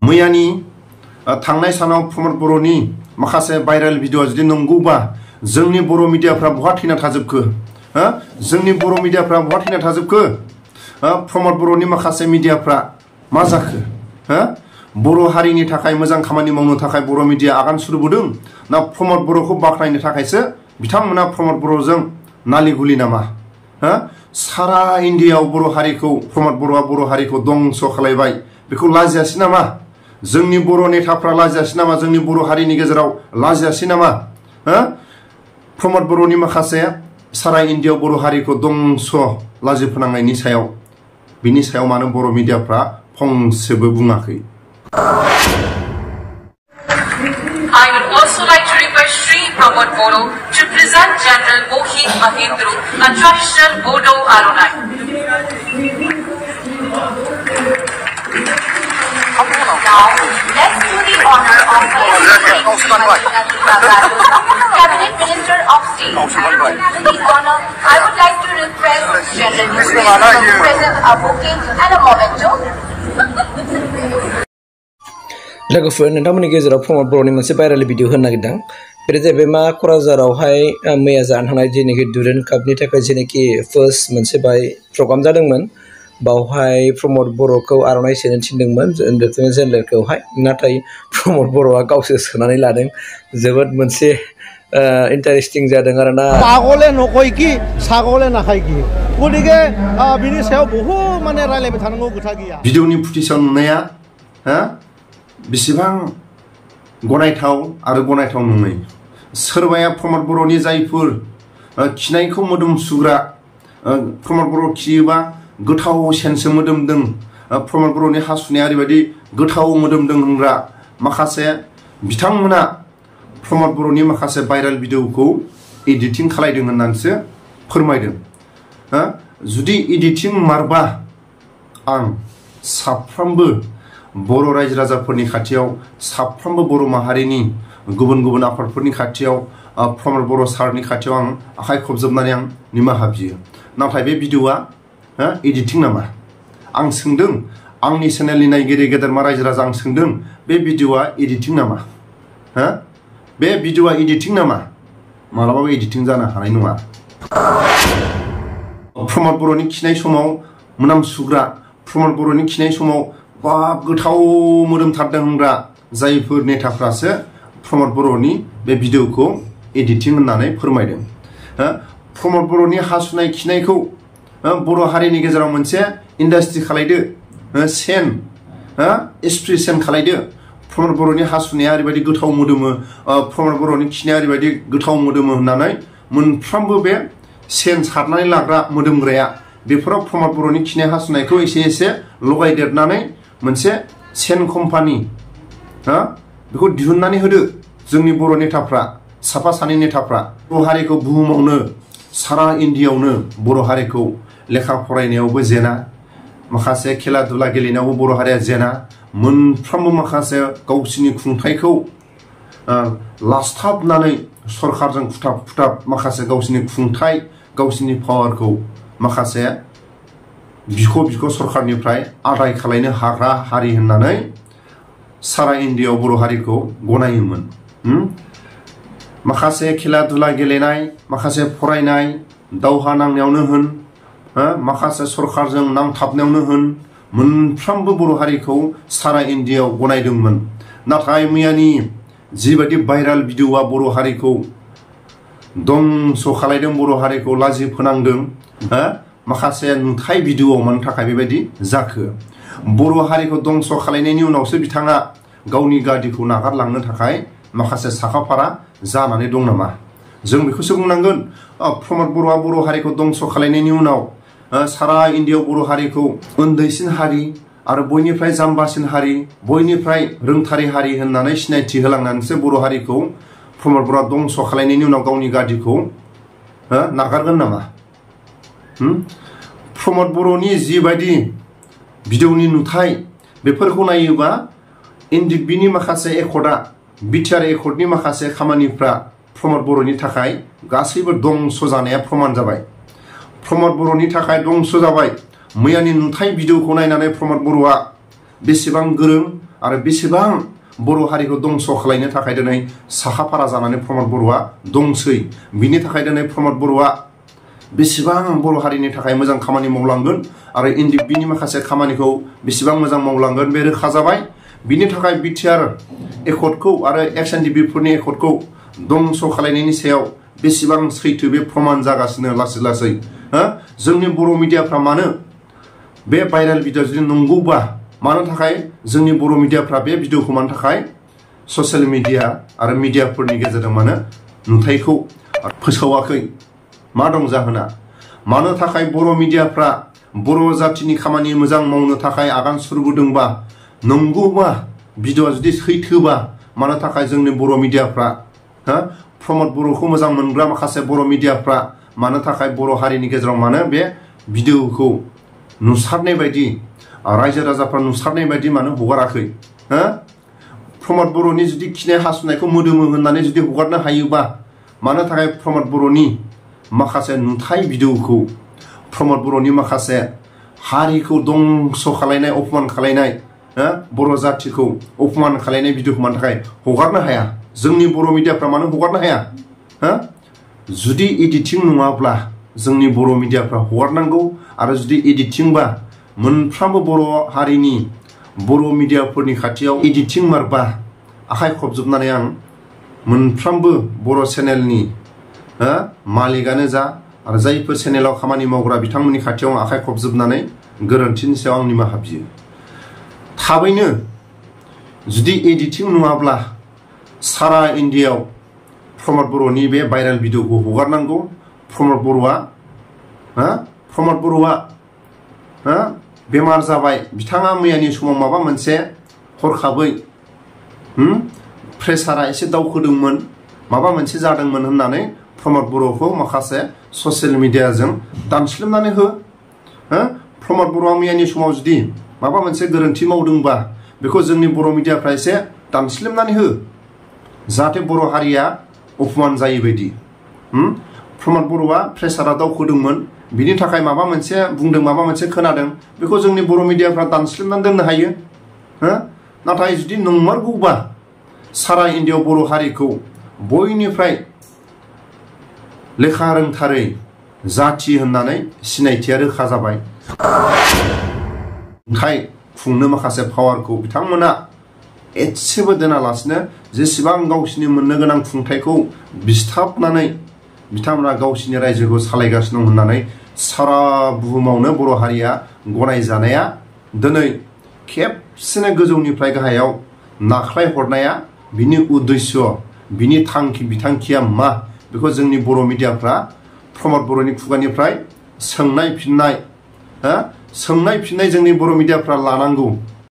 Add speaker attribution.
Speaker 1: मैयानि थांनाय सानाव प्रमद बर'नि माखासे भाइरेल भिडिअ जुदि नंगौबा जोंनि बर' मिडियाफ्रा बहा थैना थाजोबखो जोंनि बर' मिडियाफ्रा बहा थैना थाजोबखो प्रमद बर'नि माखासे मिडियाफ्रा मा जाखो बर' हारिनि थाखाय मोजां खामानि मावनो थाखाय बर' मिडिया आगान सुरबोदों ना प्रमद बर'खौ बाख्नायनो थाखायसो बिथांमोना प्रमद बर'जों नालि गुलि नामा सारा इन्डियायाव बर' हारिखौ प्रमद बर'आ बर' हारिखौ दंस खालायबाय बेखौ लाजियासै नामा जोंनि बर' नेताफ्रा लाजियासै नामा जोंनि बर' हारिनि गेजेराव लाजियासै नामा प्रमद बर'नि माखासे सारा इन्डियायाव बर' हारिखौ दंस लाजि फोनांनायनि सायाव बिनि सायाव मानो बर' मिडियाफ्रा फंसेबो बुङाखै
Speaker 2: I would also like to request Sri Pramod Boro to present General Mohit Mahindru, a traditional Bodo Arunai. Now, let's do the honor of Cabinet Minister of State. The honor, I would like to request General Mohit to present a bouquet and a memento.
Speaker 3: लोगोफोर नोंथांमोननि गेजेराव प्रमद बर'नि मोनसे viral video होनो नागिरदों बे जाहैबाय मा क'क्राझारावहाय मैया जानो थांनाय जेनाखि डुरेन्ट कापनि थाखाय जेनाखि फार्स्ट मोनसे बाय प्रग्राम जादोंमोन बावहाय प्रमद बर'खौ आर'नाइ सोनो थिनदोंमोन लेफ्टिनेन्ट जेनेरेलखौहाय नाथाय प्रमद बर'आ गावसो सोनानै लादों जोबोद मोनसे इन्टारेस्टिं जादों आरोना
Speaker 4: पागले नखय कि सागले नाखाय कि गतिके बिनि सायाव बहुद माने रायलायबाय थानांगौ खोथा गैया
Speaker 1: भिडिअनि फुटेजाव नुनाया बेसेबां गनायथाव आरो गनायथाव नङै सोरबाया प्रमद बर'नि जायफोर खिनायखौ मोदोम सुग्रा प्रमद बर' खियोबा गोथाव सेनसो मोदोमदों प्रमद बर'नि हासुनाया ओरैबायदि गोथाव मोदोमदों होनग्रा माखासे बिथांमोना प्रमद बर'नि माखासे भाइरेल भिडिअखौ एडिटिं खालायदों होननानैसो फोरमायदों जुदि एडिटिं मारबा आं साफ्रोमबो बर' रायजो राजाफोरनि खाथियाव साफ्रोमबो बर' माहारिनि गुबुन गुबुन आफादफोरनि खाथियाव प्रमद बर' सारनि खाथियाव आं आखाइ खबजोबनानै आं निमाहा बियो नाथाय बे भिडिअआ एडिटिं नामा आं सोंदों आंनि चेनेलनि नायगिरि गेदेरमा रायजो राजा आं सोंदों बे भिडिअआ एडिटिं नामा बे भिडिअआ एडिटिं नामा मालाबाबो एडिटिं जानो हानाय नङा प्रमद बर'नि खिनाय समाव मोनामसुग्रा प्रमद बर'नि खिनाय समाव बाब गोथाव मोदोमथारदों होनग्रा जायफोर नेताफ्रासो प्रमद बर'नि बे भिडिअखौ एडिटिं होननानै फोरमायदों प्रमद बर'नि हासुनाय खिनायखौ बर' हारिनि गेजेराव मोनसे इन्डास्ट्रि खालायदो सेन स्प्रे सेन खालायदो प्रमद बर'नि हासुनाया ओरैबायदि गोथाव मोदोमो प्रमद बर'नि खिनाया ओरैबायदि गोथाव मोदोमो होननानै मोनफ्रोमबो बे सेन सारनानै लाग्रा मोदोमग्राया बेफोराव प्रमद बर'नि खिनाय हासुनायखौ एसे एसे लगायदेरनानै मोनसे सेन कम्पानि बेखौ दिहुननानै होदो जोंनि बर' नेताफ्रा साफा सानै नेताफ्रा बर' हारिखौ बुहुमावनो सारा इन्डियायावनो बर' हारिखौ लेखा फरायनायावबो जेना माखासे खेला दुला गेलेनायावबो बर' हारिया जेना मोनफ्रोमबो माखासे गावसिनि खुंथायखौ लास्थाबनानै सरखारजों खुथाब खुथाब माखासे गावसिनि खुंथाय गावसिनि पावारखौ माखासे बिख' सरखारनिफ्राय आदाय खालायनो हाग्रा हारि होननानै सारा इन्डियायाव बर' हारिखौ गनायोमोन माखासे खेला दुला गेलेनाय माखासे फरायनाय दावहा नांनायावनो होन माखासे सरखारजों नांथाबनायावनो होन मोनफ्रोमबो बर' हारिखौ सारा इन्डियायाव गनायदोंमोन नाथाय मैयानि जिबायदि भाइरेल भिडिअआ बर' हारिखौ दंस खालायदों बर' हारिखौ लाजि फोनांदों माखासे नुथाय भिडिअआव मानो थाखाय बेबायदि जाखो बर' हारिखौ दंस खालायनायनि उनावसो बिथाङा गावनि गादिखौ नागारलांनो थाखाय माखासे साखाफारा जानानै दं नामा जों बेखौसो बुंनांगोन प्रमद बर'आ बर' हारिखौ दंस खालायनायनि उनाव सारा इन्डियायाव बर' हारिखौ उन्दैसिन हारि आरो बयनिफ्राय जाम्बासिन हारि बयनिफ्राय रोंथारि हारि होननानै सिनायथि होलांनानैसो बर' हारिखौ प्रमद बर'आ दंस खालायनायनि उनाव गावनि गादिखौ नागारगोन नामा प्रमद बर'नि जिबायदि भिडिअनि नुथाय बेफोरखौ नायोबा एनडिएफबिनि माखासे एकर्डआ बिटिआर एकर्डनि माखासे खामानिफ्रा प्रमद बर'नि थाखाय गासैबो दंस जानाया प्रमान जाबाय प्रमद बर'नि थाखाय दंस जाबाय मैयानि नुथाय भिडिअखौ नायनानै प्रमद बर'आ बेसेबां गोरों आरो बेसेबां बर' हारिखौ दंस' खालायनो थाखाय दिनै साखाफारा जानानै प्रमद बर'आ दंसै बिनि थाखाय दिनै प्रमद बर'आ बेसेबां बर' हारिनि थाखाय मोजां खामानि मावलांगोन आरो बिनि माखासे खामानिखौ बेसेबां मोजां मावलांगोन बे रोखा जाबाय बिनि थाखाय बिटिआर एकर्डखौ आरो XNDP-फोरनि एकर्डखौ दंस' खालायनायनि सायाव बेसेबां सैथो बे प्रमान जागासिनो लासै लासै जोंनि बर' मिडियाफ्रा मानो बे भाइरेल भिडिअ जुदि नंगौबा मानो थाखाय जोंनि बर' मिडियाफ्रा बे भिडिअखौ मानो थाखाय ससियेल मिडिया आरो मिडियाफोरनि गेजेरजों मानो नुथायखौ फोसावाखै मा दं जाहोना मानो थाखाय बर' मिडियाफ्रा बर' जातिनि खामानि मोजां मावनो थाखाय आगान सुरबोदोंबा नंगौबा भिडिअआ जुदि सैथोबा मानो थाखाय जोंनि बर' मिडियाफ्रा प्रमद बर'खौ मोजां मोनग्रा माखासे बर' मिडियाफ्रा मानो थाखाय बर' हारिनि गेजेराव मानो बे भिडिअखौ नुसारनाय बायदि रायजो राजाफ्रा नुसारनाय बायदि मानो हगाराखै प्रमद बर'नि जुदि खिनाय हासुनायखौ मोदोमो होननानै जुदि हगारनो हायोबा मानो थाखाय प्रमद बर'नि माखासे नुथाय भिडिअखौ प्रमद बर'नि माखासे हारिखौ दंस' खालायनाय अपमान खालायनाय बर' जातिखौ अपमान खालायनाय भिडिअखौ मानो थाखाय हगारनो हाया जोंनि बर' मिडियाफ्रा मानो हगारनो हाया जुदि एडिटिं नङाब्ला जोंनि बर' मिडियाफ्रा हगारनांगौ आरो जुदि एडिटिंबा मोनफ्रोमबो बर' हारिनि बर' मिडियाफोरनि खाथियाव एडिटिं मारबा आखाइ खबजोबनानै आं मोनफ्रोमबो बर' चेनेलनि मालिकानो जा आरो जायफोर चेनेलाव खामानि मावग्रा बिथांमोननि खाथियाव आखाइ खबजोबनानै गोरोन्थिनि सायाव आं निमाहा बियो थाबैनो जुदि एडिटिं नङाब्ला सारा इन्डियायाव प्रमद बर'नि बे भाइरेल भिडिअखौ हगारनांगौ प्रमद बर'आ बेमार जाबाय बिथाङा मैयानि समाव माबा मोनसे हरखाबै प्रेसारा एसे दावखोदोंमोन माबा मोनसे जादोंमोन होननानै प्रमद बर'खौ माखासे ससियेल मिडियाजों दानस्लोबनानै हो प्रमद बर'आ मैयानि समाव जुदि माबा मोनसे गोरोन्थि मावदोंबा बेखौ जोंनि बर' मिडियाफ्रा एसे दानस्लोबनानै हो जाहाथे बर' हारिया अपमान जायै बायदि प्रमद बर'आ प्रेसारा दावखोदोंमोन बिनि थाखाय माबा मोनसे बुंदों माबा मोनसे खोनादों बेखौ जोंनि बर' मिडियाफ्रा दानस्लोबनानै दोननो हायो नाथाय जुदि नंमारगौबा सारा इन्डियायाव बर' हारिखौ बयनिफ्राय लेखा रोंथारै जाति होननानै सिनायथिया रोखा जाबाय ओंखाय खुंनो माखासे पावारखौ बिथांमोना एसेबो दोनालासिनो जेसेबां गावसिनि मोननो गोनां खुंथायखौ बिस्थाबनानै बिथांमोना गावसिनि रायजोखौ सालायगासिनो दं होननानै सारा बुहुमावनो बर' हारिया गनायजानाया दिनै खेबसेनो गोजौनिफ्राय गाहायाव नाख्लाय हरनाया बिनि उद्देश्य बिनि थांखि बिथांखिया मा बेखौ जोंनि बर' मिडियाफ्रा प्रमद बर'नि खुगानिफ्राय सोंनाय फिननाय जोंनि बर' मिडियाफ्रा लानांगौ